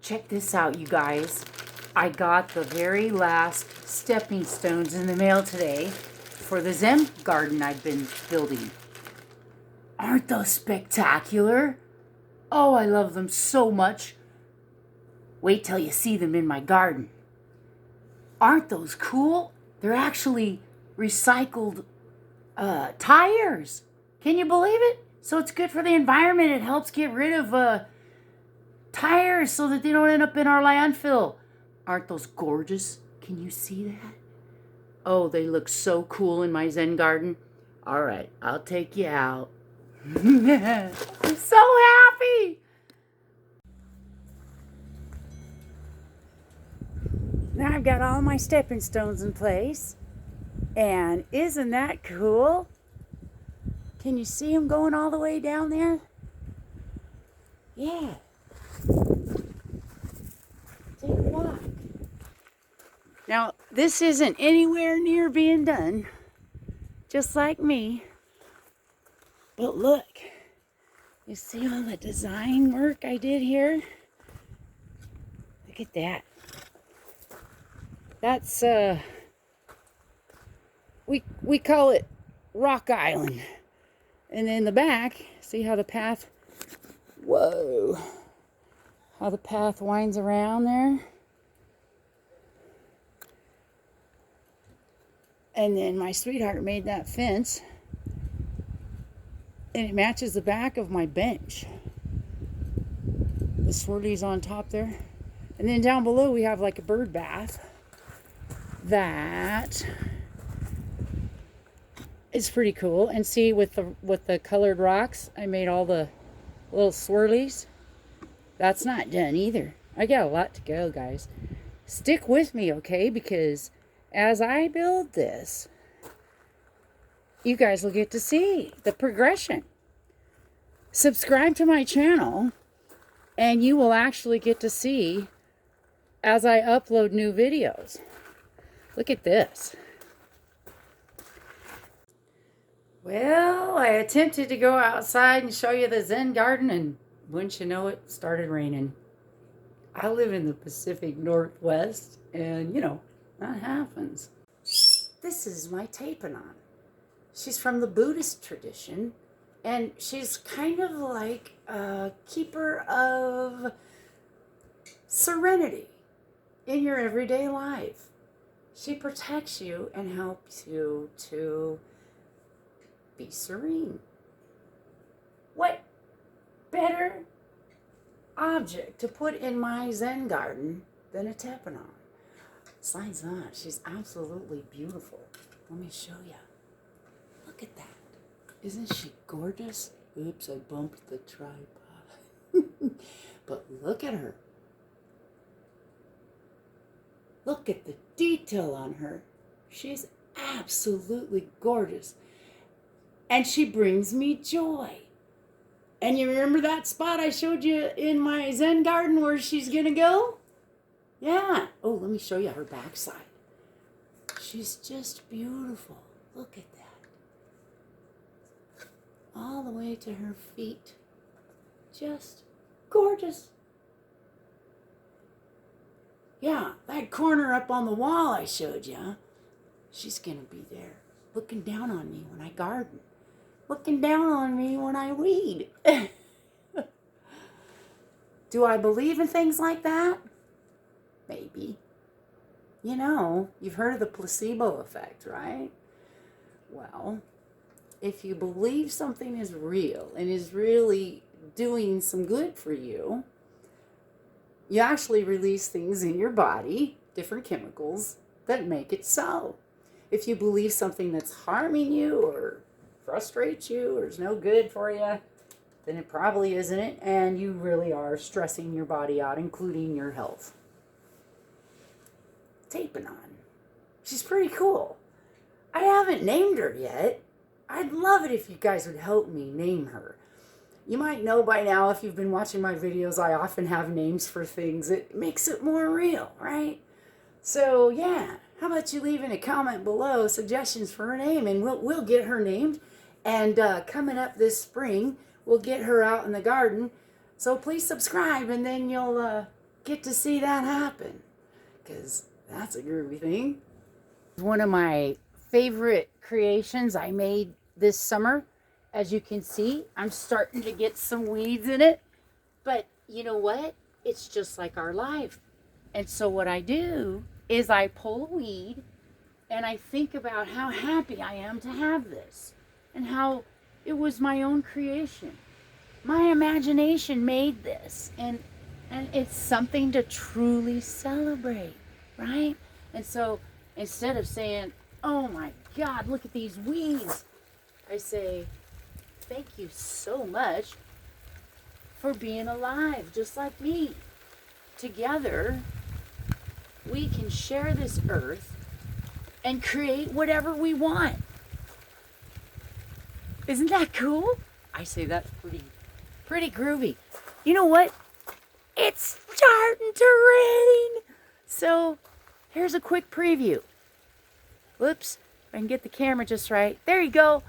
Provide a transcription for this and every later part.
Check this out, you guys. I got the very last stepping stones in the mail today for the Zen garden I've been building. Aren't those spectacular? Oh, I love them so much. Wait till you see them in my garden. Aren't those cool? They're actually recycled tires. Can you believe it? So it's good for the environment. It helps get rid of tires so that they don't end up in our landfill. Aren't those gorgeous? Can you see that? Oh, they look so cool in my Zen garden. All right, I'll take you out. I'm so happy. Now I've got all my stepping stones in place. And isn't that cool? Can you see them going all the way down there? Yeah. Take a walk. Now, this isn't anywhere near being done, just like me. But look, you see all the design work I did here? Look at that. That's, we call it Rock Island. And in the back, see how the path, whoa, how the path winds around there? And then my sweetheart made that fence, and it matches the back of my bench. The swirlies on top there. And then down below we have like a bird bath that is pretty cool. And see, with the colored rocks, I made all the little swirlies. That's not done either. I got a lot to go, guys. Stick with me, okay? Because as I build this, you guys will get to see the progression. Subscribe to my channel, and you will actually get to see as I upload new videos. Look at this. Well, I attempted to go outside and show you the Zen garden, and wouldn't you know it, started raining. I live in the Pacific Northwest, and you know, that happens. This is my Tapenon. She's from the Buddhist tradition, and she's kind of like a keeper of serenity in your everyday life. She protects you and helps you to be serene. What better object to put in my Zen garden than a Tapenon? Besides that, she's absolutely beautiful. Let me show you. Look at that. Isn't she gorgeous? Oops, I bumped the tripod. But look at her. Look at the detail on her. She's absolutely gorgeous. And she brings me joy. And you remember that spot I showed you in my Zen garden where she's gonna go? Yeah. Oh, let me show you her backside. She's just beautiful. Look at that. All the way to her feet. Just gorgeous. Yeah, that corner up on the wall I showed you, she's gonna be there, looking down on me when I garden, looking down on me when I weed. Do I believe in things like that? Maybe. You know, you've heard of the placebo effect, right? Well, if you believe something is real and is really doing some good for you, you actually release things in your body, different chemicals, that make it so. If you believe something that's harming you or frustrates you or is no good for you, then it probably isn't it, and you really are stressing your body out, including your health. Tapenon. She's pretty cool. I haven't named her yet. I'd love it if you guys would help me name her. You might know by now, if you've been watching my videos, I often have names for things. It makes it more real, right? So, yeah, how about you leave in a comment below suggestions for her name, and we'll get her named. And coming up this spring, we'll get her out in the garden. So please subscribe, and then you'll get to see that happen, because that's a groovy thing. One of my favorite creations I made this summer. As you can see, I'm starting to get some weeds in it, but you know what? It's just like our life. And so what I do is I pull a weed and I think about how happy I am to have this and how it was my own creation. My imagination made this, and it's something to truly celebrate, right? And so instead of saying, oh my God, look at these weeds, I say, thank you so much for being alive, just like me. Together, we can share this earth and create whatever we want. Isn't that cool? I say that's pretty groovy. You know what? It's starting to rain. So here's a quick preview. Whoops, if I can get the camera just right. There you go.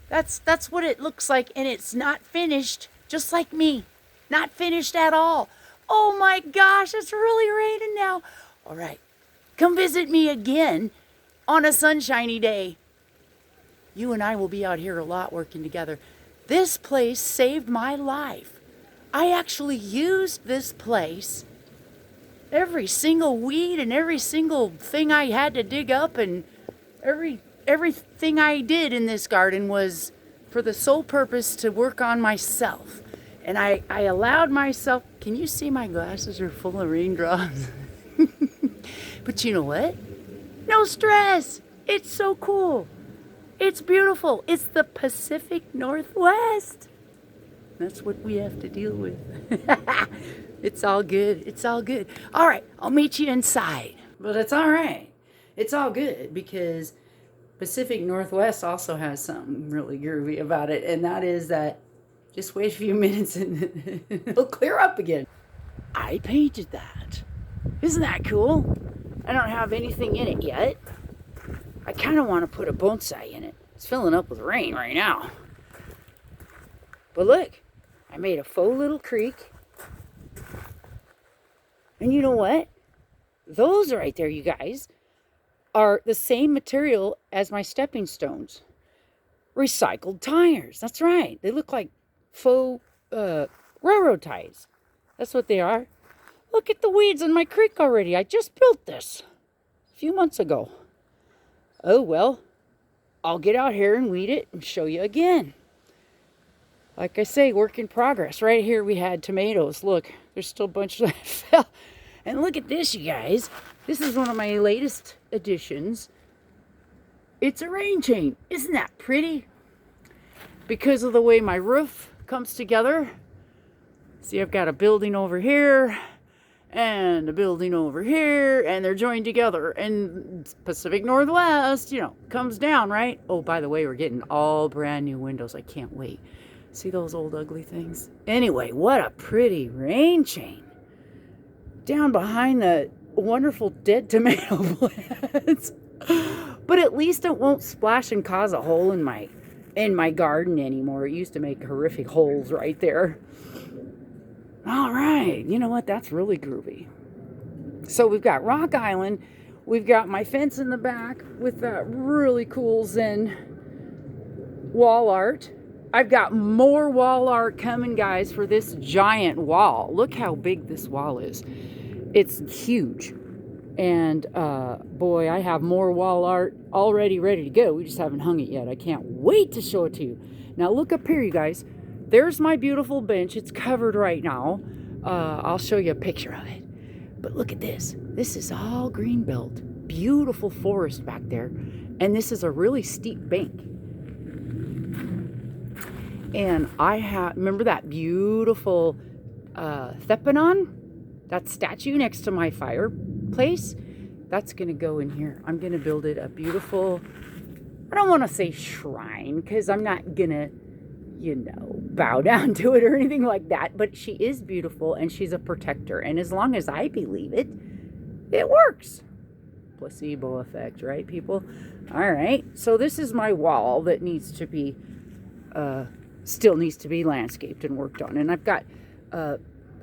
That's what it looks like, and it's not finished, just like me. Not finished at all. Oh my gosh, it's really raining now. All right, come visit me again on a sunshiny day. You and I will be out here a lot working together. This place saved my life. I actually used this place. Every single weed and every single thing I had to dig up, and everything I did in this garden was for the sole purpose to work on myself. And I allowed myself, can you see my glasses are full of raindrops? But you know what? No stress. It's so cool. It's beautiful. It's the Pacific Northwest. That's what we have to deal with. It's all good. It's all good. All right, I'll meet you inside. But it's all right. It's all good, because Pacific Northwest also has something really groovy about it, and that is that just wait a few minutes and it'll clear up again. I painted that. Isn't that cool? I don't have anything in it yet. I kind of want to put a bonsai in it. It's filling up with rain right now. But look, I made a faux little creek. And you know what? Those right there, you guys, are the same material as my stepping stones. Recycled tires. That's right. They look like faux railroad ties. That's what they are. Look at the weeds in my creek already. I just built this a few months ago. Oh, well, I'll get out here and weed it and show you again. Like I say, work in progress. Right here we had tomatoes. Look, there's still a bunch that fell. And look at this, you guys. This is one of my latest additions. It's a rain chain. Isn't that pretty? Because of the way my roof comes together. See, I've got a building over here and a building over here, and they're joined together. And Pacific Northwest, comes down, right? Oh, by the way, we're getting all brand new windows. I can't wait. See those old ugly things? Anyway, what a pretty rain chain. Down behind the wonderful dead tomato plants. But at least it won't splash and cause a hole in my garden anymore. It used to make horrific holes right there. All right, you know what? That's really groovy. So we've got Rock Island. We've got my fence in the back with that really cool Zen wall art. I've got more wall art coming, guys, for this giant wall. Look how big this wall is. It's huge. And boy, I have more wall art already ready to go. We just haven't hung it yet. I can't wait to show it to you. Now look up here, you guys. There's my beautiful bench. It's covered right now. I'll show you a picture of it. But look at this. This is all green belt. Beautiful forest back there. And this is a really steep bank. And remember that beautiful Thepanon? That statue next to my fireplace? That's going to go in here. I'm going to build it a beautiful, I don't want to say shrine, because I'm not going to, bow down to it or anything like that. But she is beautiful, and she's a protector. And as long as I believe it, it works. Placebo effect, right, people? All right. So this is my wall that needs to be, still needs to be landscaped and worked on. And I've got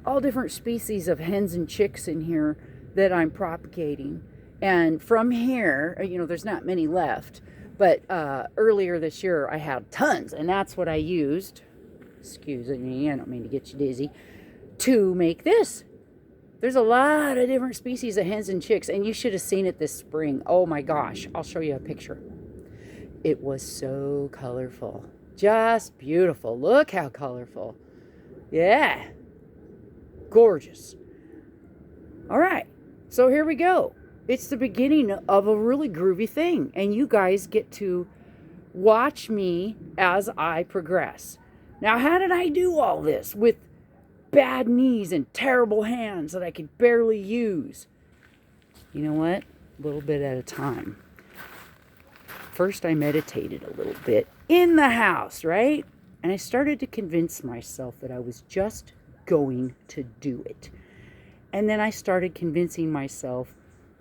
all different species of hens and chicks in here that I'm propagating. And from here, there's not many left, but earlier this year I had tons, and that's what I used, excuse me, I don't mean to get you dizzy, to make this. There's a lot of different species of hens and chicks, and you should have seen it this spring. Oh my gosh, I'll show you a picture. It was so colorful. Just beautiful. Look how colorful. Yeah. Gorgeous. All right, so here we go. It's the beginning of a really groovy thing, and you guys get to watch me as I progress. Now, how did I do all this with bad knees and terrible hands that I could barely use? You know what? A little bit at a time. First, I meditated a little bit in the house, right? And I started to convince myself that I was just going to do it. And then I started convincing myself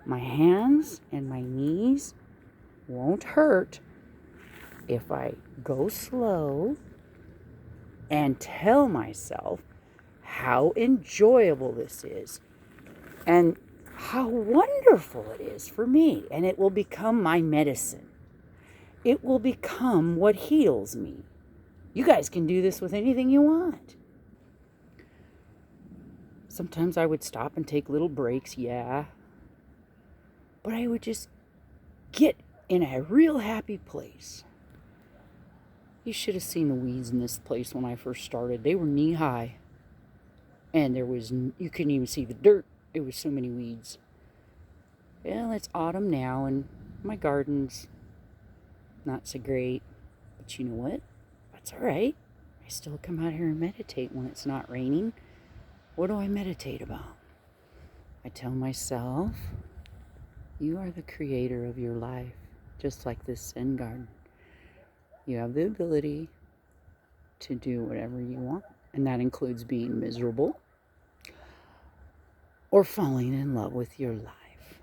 my hands and my knees won't hurt if I go slow and tell myself how enjoyable this is and how wonderful it is for me. And it will become my medicine. It will become what heals me. You guys can do this with anything you want. Sometimes I would stop and take little breaks, yeah. But I would just get in a real happy place. You should have seen the weeds in this place when I first started. They were knee high. And you couldn't even see the dirt. There was so many weeds. Well, it's autumn now, and my garden's not so great. But you know what? That's all right. I still come out here and meditate when it's not raining. What do I meditate about? I tell myself, you are the creator of your life, just like this Zen garden. You have the ability to do whatever you want, and that includes being miserable or falling in love with your life.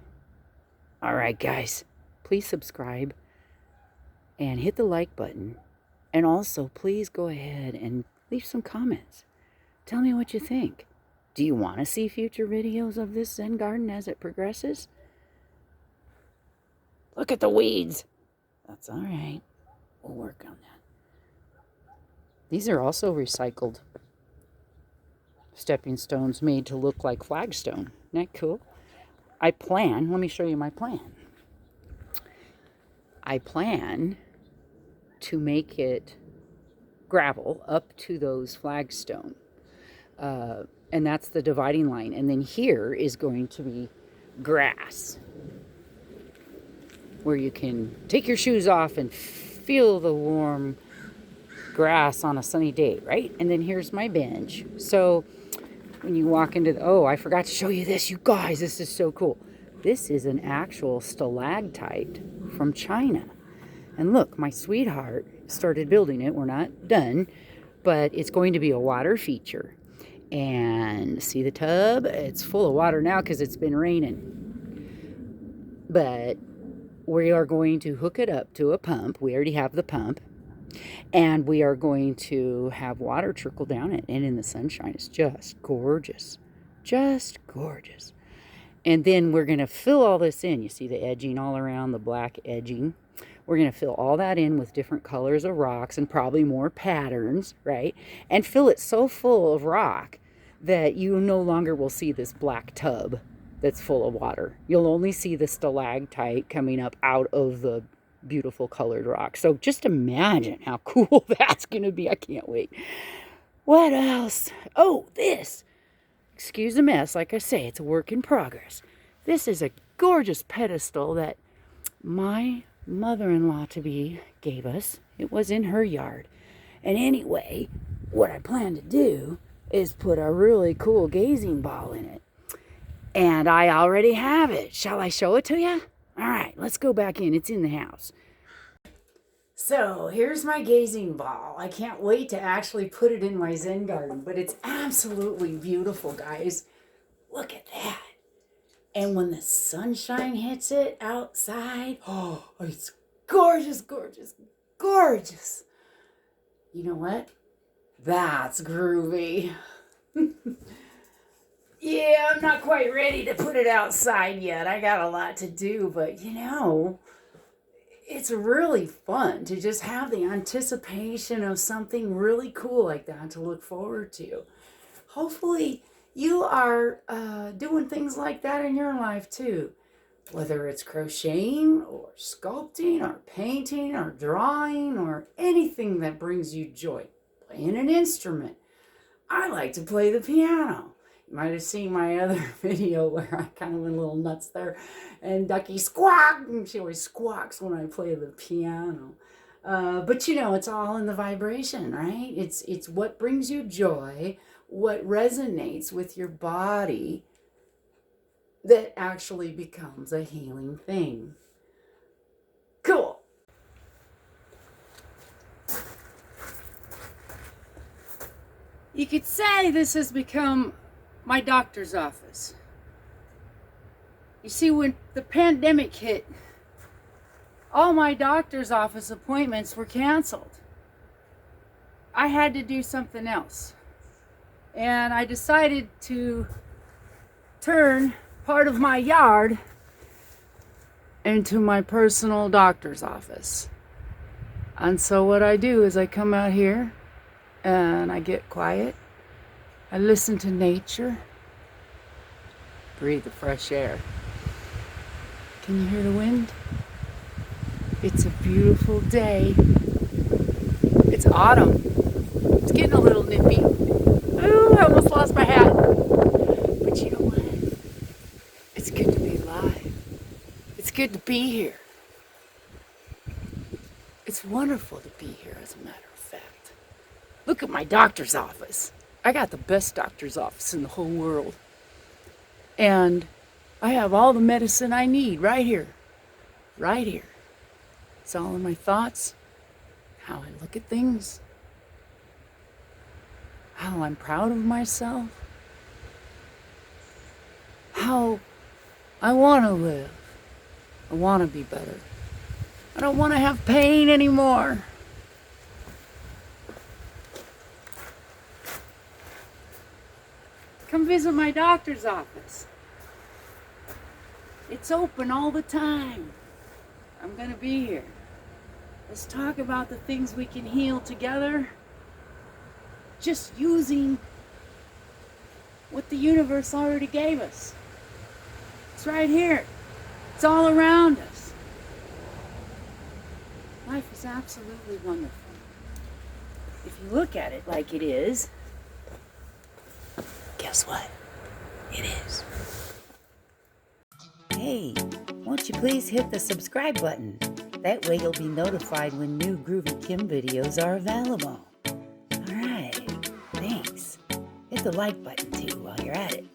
All right, guys, please subscribe and hit the like button. And also, please go ahead and leave some comments. Tell me what you think. Do you want to see future videos of this Zen garden as it progresses? Look at the weeds. That's all right. We'll work on that. These are also recycled stepping stones made to look like flagstone. Isn't that cool? let me show you my plan. I plan to make it gravel up to those flagstone. And that's the dividing line. And then here is going to be grass, where you can take your shoes off and feel the warm grass on a sunny day, right? And then here's my bench. So when you walk into I forgot to show you this, you guys. This is so cool. This is an actual stalactite from China. And look, my sweetheart started building it. We're not done, but it's going to be a water feature. And see the tub? It's full of water now because it's been raining. But we are going to hook it up to a pump. We already have the pump. And we are going to have water trickle down it. And in the sunshine, it's just gorgeous. Just gorgeous. And then we're going to fill all this in. You see the edging all around, the black edging. We're going to fill all that in with different colors of rocks and probably more patterns, right? And fill it so full of rock that you no longer will see this black tub that's full of water. You'll only see the stalactite coming up out of the beautiful colored rock. So just imagine how cool that's going to be. I can't wait. What else? Oh, this. Excuse the mess. Like I say, it's a work in progress. This is a gorgeous pedestal that my mother-in-law-to-be gave us. It was in her yard. And anyway, what I plan to do is put a really cool gazing ball in it. And I already have it. Shall I show it to you? All right, let's go back in. It's in the house. So here's my gazing ball. I can't wait to actually put it in my Zen garden, but it's absolutely beautiful, guys. Look at that. And when the sunshine hits it outside, it's gorgeous, gorgeous, gorgeous. You know what? That's groovy. Yeah, I'm not quite ready to put it outside yet. I got a lot to do, but it's really fun to just have the anticipation of something really cool like that to look forward to. Hopefully, you are doing things like that in your life too. Whether it's crocheting or sculpting or painting or drawing or anything that brings you joy. Playing an instrument. I like to play the piano. You might have seen my other video where I kind of went a little nuts there. And Ducky squawked, and she always squawks when I play the piano. But it's all in the vibration, right? It's what brings you joy, what resonates with your body that actually becomes a healing thing. Cool. You could say this has become my doctor's office. You see, when the pandemic hit, all my doctor's office appointments were canceled. I had to do something else. And I decided to turn part of my yard into my personal doctor's office. And so what I do is I come out here and I get quiet. I listen to nature. Breathe the fresh air. Can you hear the wind? It's a beautiful day. It's autumn. It's getting a little nippy. Ooh, I almost lost my hat. But you know what? It's good to be alive. It's good to be here. It's wonderful to be here, as a matter of fact. Look at my doctor's office. I got the best doctor's office in the whole world. And I have all the medicine I need right here. Right here. It's all in my thoughts, how I look at things, how I'm proud of myself, how I want to live. I want to be better. I don't want to have pain anymore. Come visit my doctor's office. It's open all the time. I'm going to be here. Let's talk about the things we can heal together. Just using what the universe already gave us. It's right here. It's all around us. Life is absolutely wonderful. If you look at it like it is, guess what? It is. Hey, won't you please hit the subscribe button? That way you'll be notified when new Groovy Kim videos are available. Alright, thanks. Hit the like button too while you're at it.